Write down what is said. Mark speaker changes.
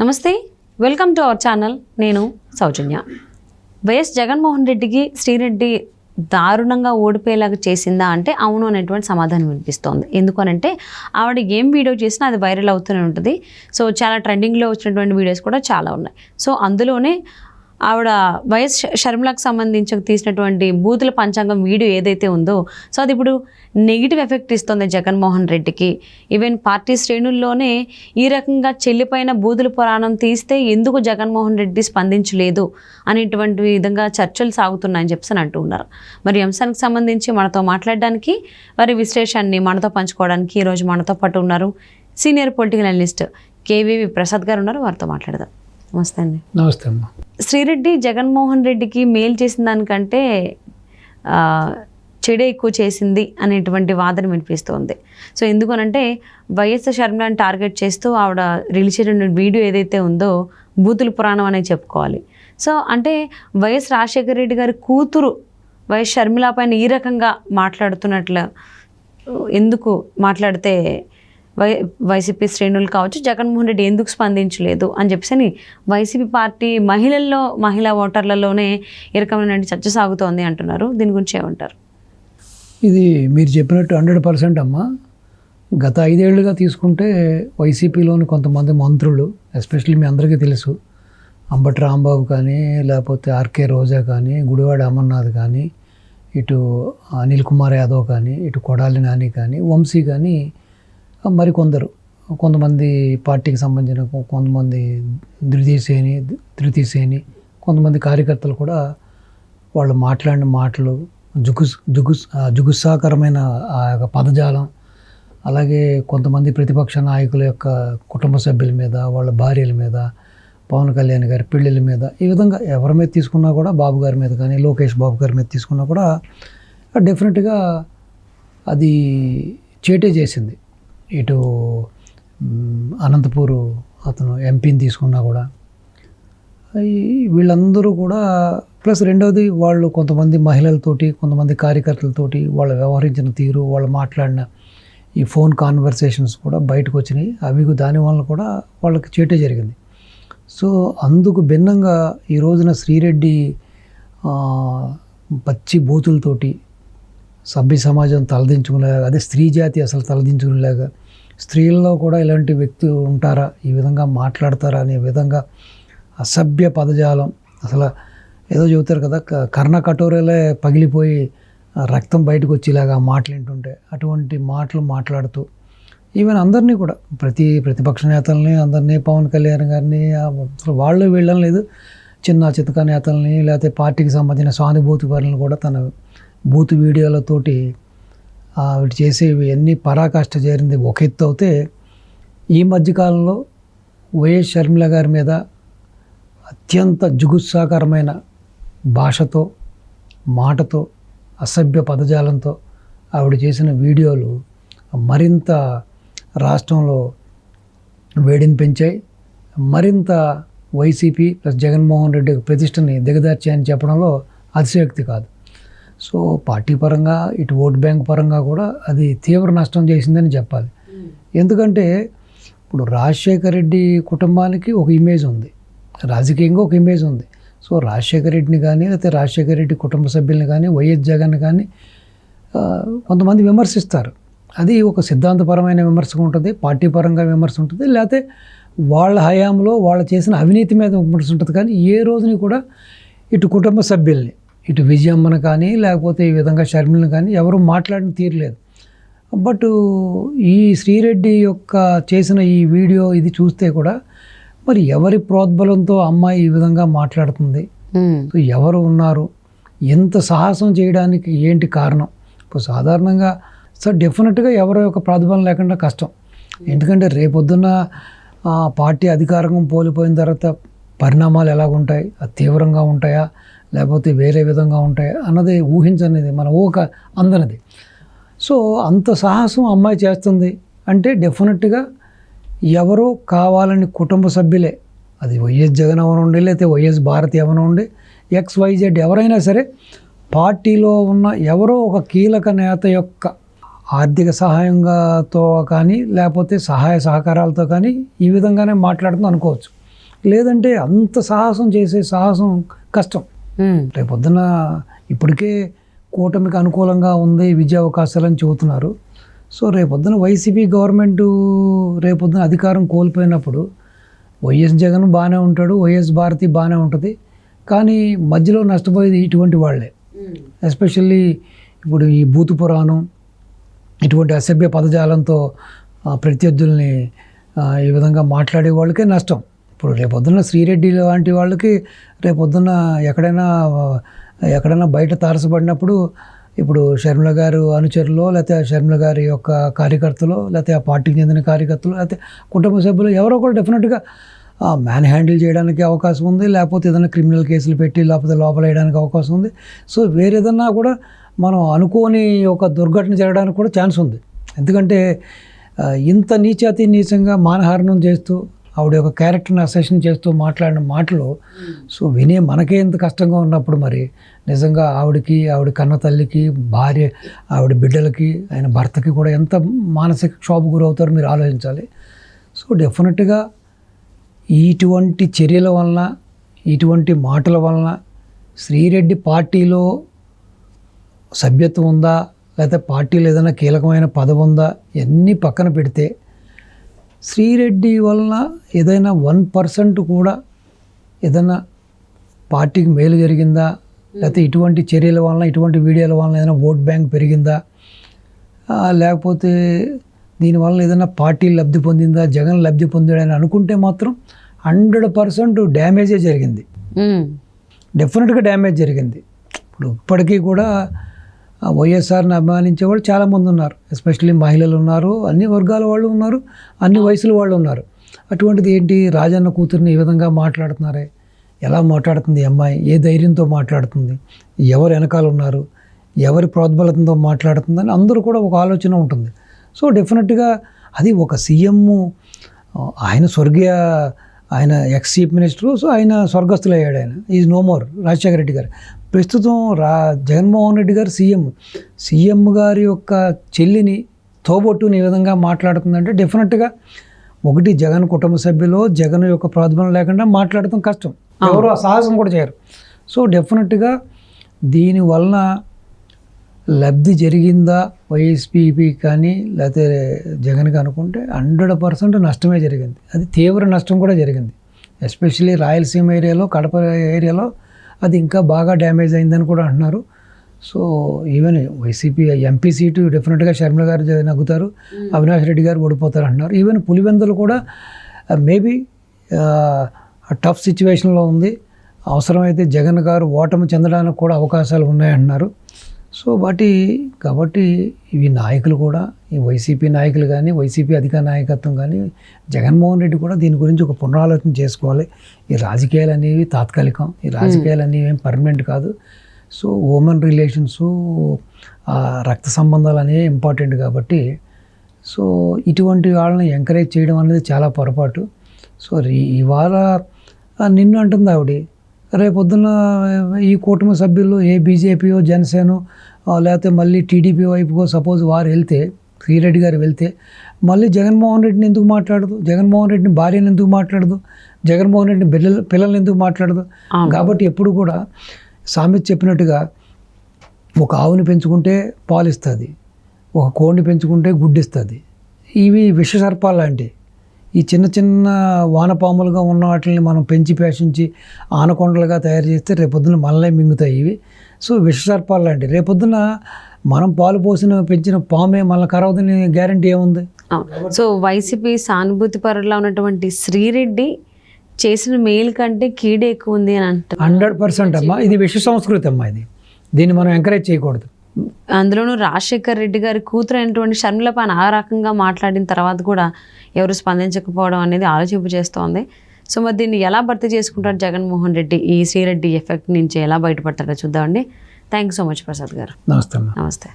Speaker 1: నమస్తే, welcome to our channel. నేను సౌజన్య. YS Jaganmohan రెడ్డికి శ్రీరెడ్డి దారుణంగా ఓడిపోయేలాగా చేసిందా అంటే అవును అనేటువంటి సమాధానం వినిపిస్తోంది. ఎందుకనంటే ఆవిడ ఏం వీడియో చేసినా అది వైరల్ అవుతూనే ఉంటుంది. సో చాలా ట్రెండింగ్లో వచ్చినటువంటి వీడియోస్ కూడా చాలా ఉన్నాయి. సో అందులోనే ఆవిడ వైఎస్ షర్మిలకు సంబంధించి తీసినటువంటి బూతుల పంచాంగం వీడియో ఏదైతే ఉందో సో అది ఇప్పుడు నెగిటివ్ ఎఫెక్ట్ ఇస్తుంది జగన్మోహన్ రెడ్డికి. ఈవెన్ పార్టీ శ్రేణుల్లోనే ఈ రకంగా చెల్లిపోయిన బూతుల పురాణం తీస్తే ఎందుకు జగన్మోహన్ రెడ్డి స్పందించలేదు అనేటువంటి విధంగా చర్చలు సాగుతున్నాయని చెప్పి అంటూ ఉన్నారు. మరి ఈ అంశానికి సంబంధించి మనతో మాట్లాడడానికి వారి విశ్లేషణని మనతో పంచుకోవడానికి ఈరోజు మనతో పాటు ఉన్నారు senior political analyst KVV Prasad గారు ఉన్నారు. వారితో మాట్లాడదాం. నమస్తే అండి.
Speaker 2: నమస్తే అమ్మా.
Speaker 1: శ్రీరెడ్డి జగన్మోహన్ రెడ్డికి మేలు చేసిన దానికంటే చెడే ఎక్కువ చేసింది అనేటువంటి వాదన వినిపిస్తోంది. సో ఎందుకనంటే వైఎస్ షర్మిలను టార్గెట్ చేస్తూ ఆవిడ రిలీజ్ చేసిన వీడియో ఏదైతే ఉందో బూతుల పురాణం అనేది చెప్పుకోవాలి. సో అంటే వైఎస్ రాజశేఖర రెడ్డి గారి కూతురు వైఎస్ షర్మిల పైన ఈ రకంగా మాట్లాడుతున్నట్లు ఎందుకు మాట్లాడితే వైసీపీ శ్రేణులు కావచ్చు జగన్మోహన్ రెడ్డి ఎందుకు స్పందించలేదు అని చెప్పేసి వైసీపీ పార్టీ మహిళా ఓటర్లలోనే ఈ రకమైన చర్చ సాగుతోంది అంటున్నారు. దీని గురించి ఏమంటారు?
Speaker 2: ఇది మీరు చెప్పినట్టు 100% అమ్మా. గత 5 ఏళ్లుగా తీసుకుంటే వైసీపీలోని కొంతమంది మంత్రులు, ఎస్పెషల్లీ మీ అందరికీ తెలుసు, అంబటి రాంబాబు కానీ, లేకపోతే ఆర్కే రోజా కానీ, గుడివాడ అమర్నాథ్ కానీ, ఇటు అనిల్ కుమార్ యాదవ్ కానీ, ఇటు కొడాలి నాని కానీ, వంశీ కానీ, కొంతమంది పార్టీకి సంబంధించిన కొంతమంది ధృతిసేని కొంతమంది కార్యకర్తలు కూడా వాళ్ళు మాట్లాడిన మాటలు జుగుస్సాకరమైన ఆ యొక్క పదజాలం, అలాగే కొంతమంది ప్రతిపక్ష నాయకుల యొక్క కుటుంబ సభ్యుల మీద, వాళ్ళ భార్యల మీద, పవన్ కళ్యాణ్ గారి పెళ్ళిళ్ళ మీద, ఈ విధంగా ఎవరి మీద తీసుకున్నా కూడా, బాబు గారి మీద కానీ, లోకేష్ బాబు గారి మీద తీసుకున్నా కూడా డెఫినెట్గా అది చేటే చేసింది. ఇటు అనంతపూర్ అతను ఎంపీని తీసుకున్నా కూడా వీళ్ళందరూ కూడా, ప్లస్ రెండవది వాళ్ళు కొంతమంది మహిళలతోటి, కొంతమంది కార్యకర్తలతోటి వాళ్ళు వ్యవహరించిన తీరు, వాళ్ళు మాట్లాడిన ఈ ఫోన్ కాన్వర్సేషన్స్ కూడా బయటకు వచ్చినాయి. అవి దానివల్ల కూడా వాళ్ళకి చేటే జరిగింది. సో అందుకు భిన్నంగా ఈ రోజున శ్రీరెడ్డి పచ్చి బూతులతోటి సభ్య సమాజం తలదించుకునేలాగా, అదే స్త్రీ జాతి అసలు తలదించుకునేలాగా, స్త్రీల్లో కూడా ఇలాంటి వ్యక్తులు ఉంటారా, ఈ విధంగా మాట్లాడతారా అనే విధంగా అసభ్య పదజాలం, అసలు ఏదో చెబుతారు కదా, కర్ణ కటోరలే పగిలిపోయి రక్తం బయటకు వచ్చేలాగా మాటలు వింటుంటే అటువంటి మాటలు మాట్లాడుతూ ఈవెన్ అందరినీ కూడా, ప్రతిపక్ష నేతల్ని అందరినీ, పవన్ కళ్యాణ్ గారిని, అసలు వాళ్ళు వీళ్ళని లేదు, చిన్న చితక నేతల్ని, లేకపోతే పార్టీకి సంబంధించిన సానుభూతి పరులను కూడా తన బూత్ వీడియోలతోటి వీటి చేసేవి అన్నీ పరాకాష్ట చేరింది ఒక ఎత్తు అవుతే, ఈ మధ్యకాలంలో వైఎస్ షర్మిల గారి మీద అత్యంత జుగుత్సాకరమైన భాషతో, మాటతో, అసభ్య పదజాలంతో ఆవిడ చేసిన వీడియోలు మరింత రాష్ట్రంలో వేడిని పెంచాయి. మరింత వైసీపీ ప్లస్ జగన్మోహన్ రెడ్డి ప్రతిష్టని దిగదార్చాయని చెప్పడంలో అతిశయోక్తి కాదు. సో పార్టీ పరంగా, ఇటు ఓట్ బ్యాంక్ పరంగా కూడా అది తీవ్ర నష్టం చేసిందని చెప్పాలి. ఎందుకంటే ఇప్పుడు రాజశేఖర రెడ్డి కుటుంబానికి ఒక ఇమేజ్ ఉంది, రాజకీయంగా ఒక ఇమేజ్ ఉంది. సో రాజశేఖర రెడ్డిని కానీ, లేకపోతే రాజశేఖర రెడ్డి కుటుంబ సభ్యుల్ని కానీ, వైఎస్ జగన్ కానీ కొంతమంది విమర్శిస్తారు. అది ఒక సిద్ధాంతపరమైన విమర్శ ఉంటుంది, పార్టీ పరంగా విమర్శ ఉంటుంది, లేకపోతే వాళ్ళ హయాంలో వాళ్ళు చేసిన అవినీతి మీద విమర్శ ఉంటుంది. కానీ ఏ రోజుని కూడా ఇటు కుటుంబ సభ్యుల్ని, ఇటు విజయమ్మను కానీ, లేకపోతే ఈ విధంగా షర్మిలను కానీ ఎవరు మాట్లాడిన తీరలేదు. బట్ ఈ శ్రీరెడ్డి యొక్క చేసిన ఈ వీడియో ఇది చూస్తే కూడా మరి ఎవరి ప్రోద్బలంతో అమ్మాయి ఈ విధంగా మాట్లాడుతుంది, ఎవరు ఉన్నారు, ఎంత సాహసం చేయడానికి ఏంటి కారణం? ఇప్పుడు సాధారణంగా సార్ డెఫినెట్గా ఎవరో యొక్క ప్రాతిబలం లేకుండా కష్టం. ఎందుకంటే రేపొద్దున్న పార్టీ అధికారం కోల్పోయిన తర్వాత పరిణామాలు ఎలాగుంటాయి, అది తీవ్రంగా ఉంటాయా లేకపోతే వేరే విధంగా ఉంటాయా అన్నది ఊహించనిది, మన ఊహ అందనిది. సో అంత సాహసం అమ్మాయి చేస్తుంది అంటే డెఫినెట్గా ఎవరో కావాలని కుటుంబ సభ్యులే, అది వైఎస్ జగన్ అవనండి, లేకపోతే వైఎస్ భారతి అవనండి, XYZ ఎవరైనా సరే పార్టీలో ఉన్న ఎవరో ఒక కీలక నేత యొక్క ఆర్థిక సహాయంతో కానీ, లేకపోతే సహాయ సహకారాలతో కానీ ఈ విధంగానే మాట్లాడుతుంది అనుకోవచ్చు. లేదంటే అంత సాహసం చేసే సాహసం కష్టం. రేపొద్దున ఇప్పటికే కూటమికి అనుకూలంగా ఉంది విద్యా అవకాశాలని చెబుతున్నారు. సో రేపొద్దున వైసీపీ గవర్నమెంటు రేపొద్దున అధికారం కోల్పోయినప్పుడు వైఎస్ జగన్ బాగానే ఉంటాడు, వైఎస్ భారతి బాగానే ఉంటుంది, కానీ మధ్యలో నష్టపోయేది ఇటువంటి వాళ్ళే. ఎస్పెషల్లీ ఇప్పుడు ఈ బూతు పురాణం ఇటువంటి అసభ్య పదజాలంతో ప్రత్యర్థుల్ని ఈ విధంగా మాట్లాడే వాళ్ళకే నష్టం. ఇప్పుడు రేపొద్దున శ్రీరెడ్డి లాంటి వాళ్ళకి రేపొద్దున ఎక్కడైనా బయట తారసపడినప్పుడు ఇప్పుడు షర్మిల గారు అనుచరులు, లేకపోతే షర్మిల గారి యొక్క కార్యకర్తలు, లేకపోతే ఆ పార్టీకి చెందిన కార్యకర్తలు, లేకపోతే కుటుంబ సభ్యులు ఎవరో ఒకరు డెఫినెట్గా మ్యాన్ హ్యాండిల్ చేయడానికి అవకాశం ఉంది, లేకపోతే ఏదైనా క్రిమినల్ కేసులు పెట్టి లేకపోతే లోపల వేయడానికి అవకాశం ఉంది. సో వేరేదన్నా కూడా మనం అనుకోని ఒక దుర్ఘటన జరగడానికి కూడా ఛాన్స్ ఉంది. ఎందుకంటే ఇంత నీచాతి నీచంగా మానహారణం చేస్తూ ఆవిడ యొక్క క్యారెక్టర్ని అసెషన్ చేస్తూ మాట్లాడిన మాటలు సో వినే మనకే ఎంత కష్టంగా ఉన్నప్పుడు మరి నిజంగా ఆవిడ కన్న తల్లికి, భార్య, ఆవిడ బిడ్డలకి, ఆయన భర్తకి కూడా ఎంత మానసిక క్షోభ గురవుతారో మీరు ఆలోచించాలి. సో డెఫినెట్గా ఇటువంటి చర్యల వలన, ఇటువంటి మాటల వలన శ్రీరెడ్డి పార్టీలో సభ్యత్వం ఉందా, లేకపోతే పార్టీలో ఏదైనా కీలకమైన పదవి ఉందా, ఇవన్నీ పక్కన పెడితే శ్రీరెడ్డి వలన ఏదైనా 1% కూడా ఏదైనా పార్టీకి మేలు జరిగిందా, లేకపోతే ఇటువంటి చర్యల వలన, ఇటువంటి వీడియోల వలన ఏదైనా ఓట్ బ్యాంక్ పెరిగిందా, లేకపోతే దీనివల్ల ఏదైనా పార్టీ లబ్ధి పొందిందా, జగన్ లబ్ధి పొందాడని అనుకుంటే మాత్రం 100% డ్యామేజే జరిగింది. డెఫినెట్గా డ్యామేజ్ జరిగింది. ఇప్పుడు ఇప్పటికీ కూడా వైఎస్ఆర్ని అభిమానించే వాళ్ళు చాలామంది ఉన్నారు. ఎస్పెషల్లీ మహిళలు ఉన్నారు, అన్ని వర్గాల వాళ్ళు ఉన్నారు, అన్ని వయసుల వాళ్ళు ఉన్నారు. అటువంటిది ఏంటి, రాజన్న కూతుర్ని ఈ విధంగా మాట్లాడుతున్నారే, ఎలా మాట్లాడుతుంది ఈ అమ్మాయి, ఏ ధైర్యంతో మాట్లాడుతుంది, ఎవరు వెనకాల ఉన్నారు, ఎవరి ప్రోద్బలంతో మాట్లాడుతుందని అందరూ కూడా ఒక ఆలోచన ఉంటుంది. సో డెఫినెట్గా అది ఒక సీఎం, ఆయన ఎక్స్ చీఫ్ మినిస్టరు, సో ఆయన స్వర్గస్థులు అయ్యాడు, ఆయన is no more. Rajasekhara Reddy garu ప్రస్తుతం జగన్మోహన్ రెడ్డి గారు సీఎం గారి యొక్క చెల్లిని తోబొట్టుని ఈ విధంగా మాట్లాడుతుందంటే డెఫినెట్గా ఒకటి జగన్ కుటుంబ సభ్యులు, జగన్ యొక్క ప్రాతిబలం లేకుండా మాట్లాడటం కష్టం, ఎవరు ఆ సాహసం కూడా చేయరు. సో డెఫినెట్గా దీనివలన లబ్ధి జరిగిందా వైఎస్పీపీ కానీ లేకపోతే జగన్కి అనుకుంటే 100% నష్టమే జరిగింది. అది తీవ్ర నష్టం కూడా జరిగింది. ఎస్పెషల్లీ రాయలసీమ ఏరియాలో, కడప ఏరియాలో అది ఇంకా బాగా డ్యామేజ్ అయిందని కూడా అంటున్నారు. So even YCP MP seat డెఫినెట్గా షర్మిల గారు నగ్గుతారు, అవినాష్ రెడ్డి గారు ఓడిపోతారు అంటున్నారు. ఈవెన్ పులివెందులు కూడా మేబీ టఫ్ సిచ్యువేషన్లో ఉంది, అవసరమైతే జగన్ గారు ఓటమి చెందడానికి కూడా అవకాశాలు ఉన్నాయంటున్నారు. సో కాబట్టి ఇవి నాయకులు కూడా, ఈ వైసీపీ నాయకులు కానీ, వైసీపీ అధికార నాయకత్వం కానీ, జగన్మోహన్ రెడ్డి కూడా దీని గురించి ఒక పునరాలోచన చేసుకోవాలి. ఈ రాజకీయాలు అనేవి తాత్కాలికం, ఈ రాజకీయాలు అనేవి ఏం పర్మనెంట్ కాదు. సో హ్యూమన్ రిలేషన్సు, రక్త సంబంధాలు అనేవి ఇంపార్టెంట్ కాబట్టి సో ఇటువంటి వాళ్ళని ఎంకరేజ్ చేయడం అనేది చాలా పొరపాటు. సో ఇవాళ నిన్ను అంటుంది ఆవిడ, రేపొద్దున ఈ కూటమి సభ్యులు ఏ బీజేపీయో, జనసేనో, లేకపోతే మళ్ళీ టీడీపీ వైపుకో సపోజ్ వారు వెళ్తే, శ్రీరెడ్డి గారు వెళ్తే మళ్ళీ జగన్మోహన్ రెడ్డిని ఎందుకు మాట్లాడదు, జగన్మోహన్ రెడ్డిని భార్యను ఎందుకు మాట్లాడదు, జగన్మోహన్ రెడ్డిని పిల్లల్ని ఎందుకు మాట్లాడదు. కాబట్టి ఎప్పుడు కూడా సామెత చెప్పినట్టుగా ఒక ఆవుని పెంచుకుంటే పాలిస్తుంది, ఒక కోడిని పెంచుకుంటే గుడ్డిస్తుంది. ఇవి విషసర్పాలు లాంటివి. ఈ చిన్న చిన్న వానపాములుగా ఉన్న వాటిని మనం పెంచి పేషించి ఆనకొండలుగా తయారు చేస్తే రేపొద్దున మనలే మింగుతాయి ఇవి. సో విషసర్పాలు లాంటివి. రేపొద్దున మనం పాలు పోసిన పెంచిన పామే మనల్ని కరవదని గ్యారంటీ ఏముంది.
Speaker 1: సో వైసీపీ సానుభూతి పరుల్లో ఉన్నటువంటి శ్రీరెడ్డి చేసిన మేలు కంటే కీడే ఎక్కువ ఉంది అని అంటారు.
Speaker 2: 100% అమ్మా, ఇది విష సంస్కృతి అమ్మా, దీన్ని మనం ఎంకరేజ్ చేయకూడదు.
Speaker 1: అందులోనూ రాజశేఖర్ రెడ్డి గారి కూతురు అయినటువంటి షర్మిల పైన ఆ రకంగా మాట్లాడిన తర్వాత కూడా ఎవరు స్పందించకపోవడం అనేది ఆలోచింపు చేస్తోంది. సో మరి దీన్ని ఎలా భర్తీ చేసుకుంటారు జగన్మోహన్ రెడ్డి, ఈ శ్రీరెడ్డి ఎఫెక్ట్ నుంచి ఎలా బయటపడతారో చూద్దామండి. Thank you so much Prasad గారు.
Speaker 2: నమస్తే.
Speaker 1: నమస్తే.